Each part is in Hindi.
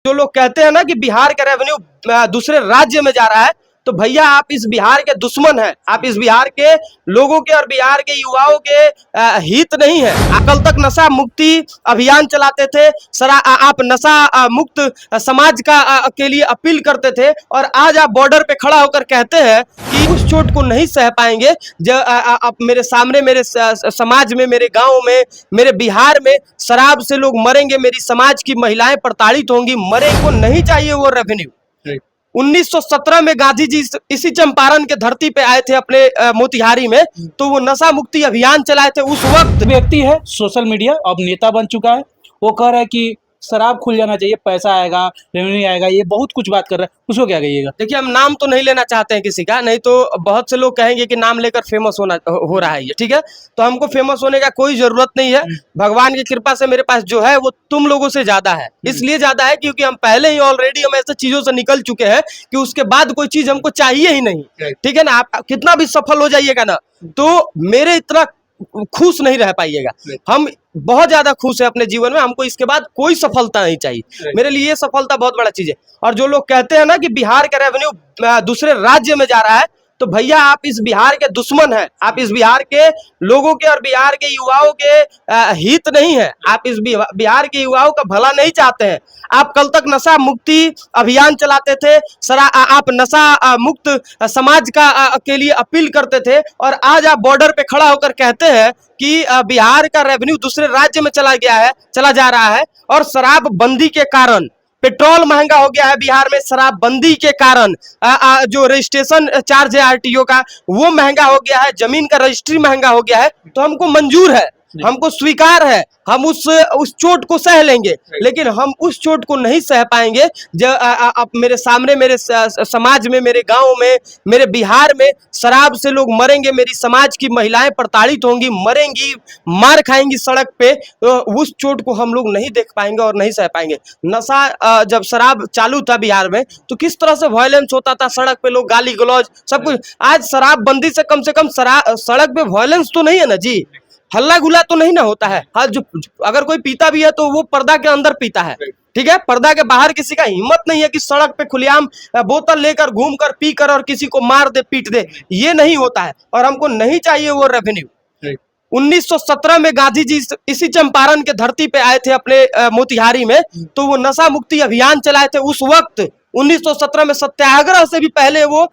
जो लोग कहते हैं ना कि बिहार का रेवेन्यू दूसरे राज्य में जा रहा है, तो भैया आप इस बिहार के दुश्मन हैं। आप इस बिहार के लोगों के और बिहार के युवाओं के हित नहीं है। कल तक नशा मुक्ति अभियान चलाते थे, आप नशा मुक्त समाज का के लिए अपील करते थे, और आज आप बॉर्डर पे खड़ा होकर कहते हैं कि उस चोट को नहीं सह पाएंगे जो आप मेरे सामने, मेरे समाज में, मेरे गांव में, मेरे बिहार में शराब से लोग मरेंगे, मेरी समाज की महिलाएं प्रताड़ित होंगी, मरेंगे। को नहीं चाहिए वो रेवेन्यू। 1917 में गांधी जी इसी चंपारण के धरती पे आए थे अपने मोतिहारी में, तो वो नशा मुक्ति अभियान चलाए थे। उस वक्त व्यक्ति है सोशल मीडिया अब नेता बन चुका है, वो कह रहा है कि शराब खुल जाना चाहिए, पैसा आएगा, रेवेन्यू आएगा, ये बहुत कुछ बात कर रहा है, उसको क्या कहिएगा? देखिए, हम नाम तो नहीं लेना चाहते हैं किसी का, नहीं तो बहुत से लोग कहेंगे कि नाम लेकर फेमस हो रहा है ये, ठीक है। तो हमको फेमस होने का कोई जरूरत नहीं है। भगवान की कृपा से मेरे पास जो है वो तुम लोगों से ज्यादा है। इसलिए ज्यादा है क्योंकि हम पहले ही ऑलरेडी हम ऐसे चीजों से निकल चुके हैं कि उसके बाद कोई चीज हमको चाहिए ही नहीं, ठीक है ना। आप कितना भी सफल हो जाइएगा ना, तो मेरे इतना खुश नहीं रह पाइएगा। हम बहुत ज्यादा खुश है अपने जीवन में, हमको इसके बाद कोई सफलता नहीं चाहिए। मेरे लिए सफलता बहुत बड़ा चीज है। और जो लोग कहते हैं ना कि बिहार का रेवेन्यू दूसरे राज्य में जा रहा है, तो भैया आप इस बिहार के दुश्मन हैं। आप इस बिहार के लोगों के और बिहार के युवाओं के हित नहीं है। आप इस बिहार के युवाओं का भला नहीं चाहते हैं। आप कल तक नशा मुक्ति अभियान चलाते थे, आप नशा मुक्त समाज का के लिए अपील करते थे, और आज आप बॉर्डर पे खड़ा होकर कहते हैं कि बिहार का रेवेन्यू दूसरे राज्य में चला जा रहा है। और शराब बंदी के कारण पेट्रोल महंगा हो गया है बिहार में, शराबबंदी के कारण जो रजिस्ट्रेशन चार्ज है आरटीओ का वो महंगा हो गया है, जमीन का रजिस्ट्री महंगा हो गया है। तो हमको मंजूर है, हमको स्वीकार है, हम उस चोट को सह लेंगे, लेकिन हम उस चोट को नहीं सह पाएंगे जो आप मेरे सामने, मेरे समाज में, मेरे गांव में, मेरे बिहार में शराब से लोग मरेंगे, मेरी समाज की महिलाएं प्रताड़ित होंगी, मरेंगी, मार खाएंगी सड़क पे। तो उस चोट को हम लोग नहीं देख पाएंगे और नहीं सह पाएंगे। नशा जब शराब चालू था बिहार में, तो किस तरह से वायलेंस होता था, सड़क पे लोग गाली गलौज सब कुछ। आज शराबबंदी से कम सड़क पे वायलेंस तो नहीं है ना जी, हल्ला गुला तो नहीं ना होता है। हाँ, जो अगर कोई पीता भी है तो वो पर्दा के अंदर पीता है, ठीक है। पर्दा के बाहर किसी का हिम्मत नहीं है कि सड़क पे खुलेआम बोतल लेकर घूमकर पीकर और किसी को मार दे, पीट दे, ये नहीं होता है। और हमको नहीं चाहिए वो रेवेन्यू। 1917 में गांधी जी इसी चंपारण के धरती पे आए थे अपने मोतिहारी में, तो वो नशा मुक्ति अभियान चलाए थे। उस वक्त 1917 में सत्याग्रह से भी पहले वो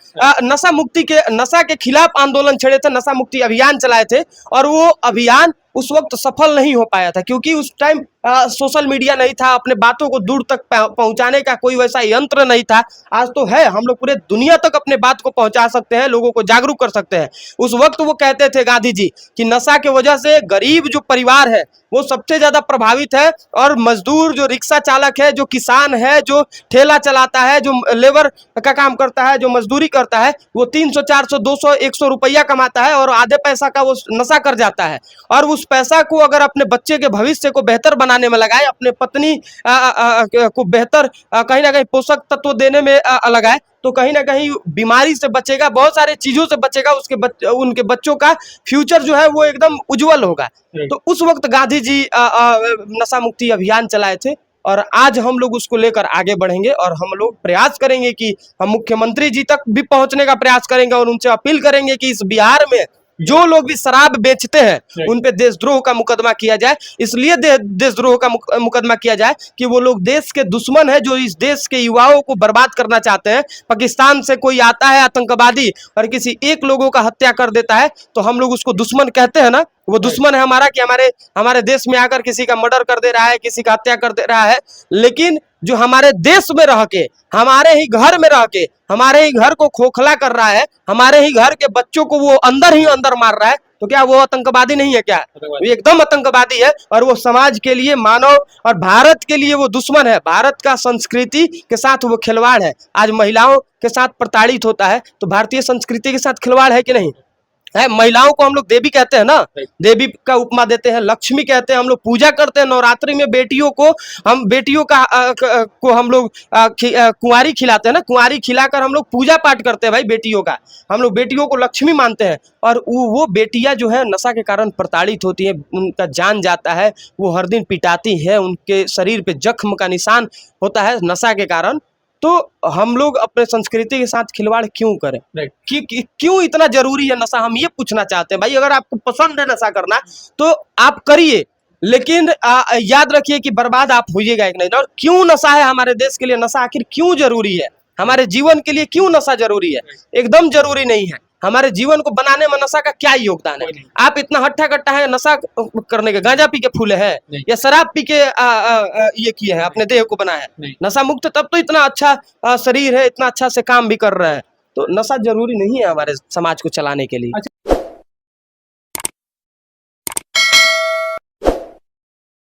नशा के खिलाफ आंदोलन छेड़े थे, नशा मुक्ति अभियान चलाए थे। और वो अभियान उस वक्त सफल नहीं हो पाया था क्योंकि उस टाइम सोशल मीडिया नहीं था, अपने बातों को दूर तक पहुंचाने का कोई वैसा यंत्र नहीं था। आज तो है, हम लोग पूरे दुनिया तक अपने बात को पहुंचा सकते हैं, लोगों को जागरूक कर सकते हैं। उस वक्त वो कहते थे गांधी जी कि नशा के वजह से गरीब जो परिवार है वो सबसे ज्यादा प्रभावित है, और मजदूर, जो रिक्शा चालक है, जो किसान है, जो ठेला चलाता है, जो लेबर का काम करता है, जो मजदूरी करता है, वो 300, 400, 200, 100 रुपया कमाता है और आधे पैसा का वो नशा कर जाता है। और उस पैसा को अगर अपने बच्चे के भविष्य को बेहतर बनाने में लगाए, अपने पत्नी को बेहतर कहीं ना कहीं पोषक तत्व देने में लगाए, तो कहीं ना कहीं बीमारी से बचेगा, बहुत सारे चीजों से बचेगा, उनके बच्चों का फ्यूचर जो है वो एकदम उज्जवल होगा। तो उस वक्त गांधी जी नशा मुक्ति अभियान चलाए थे, और आज हम लोग उसको लेकर आगे बढ़ेंगे, और हम लोग प्रयास करेंगे कि हम मुख्यमंत्री जी तक भी पहुंचने का प्रयास करेंगे, और उनसे अपील करेंगे कि इस बिहार में जो लोग भी शराब बेचते हैं उन पे देशद्रोह का मुकदमा किया जाए। इसलिए देशद्रोह का मुकदमा किया जाए कि वो लोग देश के दुश्मन है, जो इस देश के युवाओं को बर्बाद करना चाहते हैं। पाकिस्तान से कोई आता है आतंकवादी और किसी एक लोगों का हत्या कर देता है, तो हम लोग उसको दुश्मन कहते हैं ना, वो दुश्मन है हमारा कि हमारे देश में आकर किसी का मर्डर कर दे रहा है, किसी का हत्या कर दे रहा है। लेकिन जो हमारे देश में रह के, हमारे ही घर में रह के, हमारे ही घर को खोखला कर रहा है, हमारे ही घर के बच्चों को वो अंदर ही अंदर मार रहा है, तो क्या वो आतंकवादी नहीं है? क्या वो एकदम आतंकवादी है। और वो समाज के लिए, मानव और भारत के लिए वो दुश्मन है। भारत का संस्कृति के साथ वो खिलवाड़ है। आज महिलाओं के साथ प्रताड़ित होता है, तो भारतीय संस्कृति के साथ खिलवाड़ है कि नहीं? है। महिलाओं को हम लोग देवी कहते हैं ना, देवी का उपमा देते हैं, लक्ष्मी कहते हैं, हम लोग पूजा करते हैं। नवरात्रि में बेटियों को हम लोग कुंवारी खिलाते हैं ना, कुंवारी खिलाकर हम लोग पूजा पाठ करते हैं भाई बेटियों का। हम लोग बेटियों को लक्ष्मी मानते हैं। और वो बेटियां जो है नशा के कारण प्रताड़ित होती है, उनका जान जाता है, वो हर दिन पिटाती है, उनके शरीर पे जख्म का निशान होता है नशा के कारण। तो हम लोग अपने संस्कृति के साथ खिलवाड़ क्यों करें? क्यों इतना जरूरी है नशा? हम ये पूछना चाहते हैं भाई। अगर आपको पसंद है नशा करना तो आप करिए, लेकिन याद रखिए कि बर्बाद आप होइएगा एक नहीं। और क्यों नशा है हमारे देश के लिए? नशा आखिर क्यों जरूरी है? हमारे जीवन के लिए क्यों नशा जरूरी है? एकदम जरूरी नहीं है। हमारे जीवन को बनाने में नशा का क्या योगदान है? आप इतना हट्टा कट्टा है नशा करने के, गांजा पी के फूले हैं या शराब पी के ये किए हैं, अपने देह को बनाया है? नशा मुक्त तब तो इतना अच्छा शरीर है, इतना अच्छा से काम भी कर रहा है। तो नशा जरूरी नहीं है हमारे समाज को चलाने के लिए।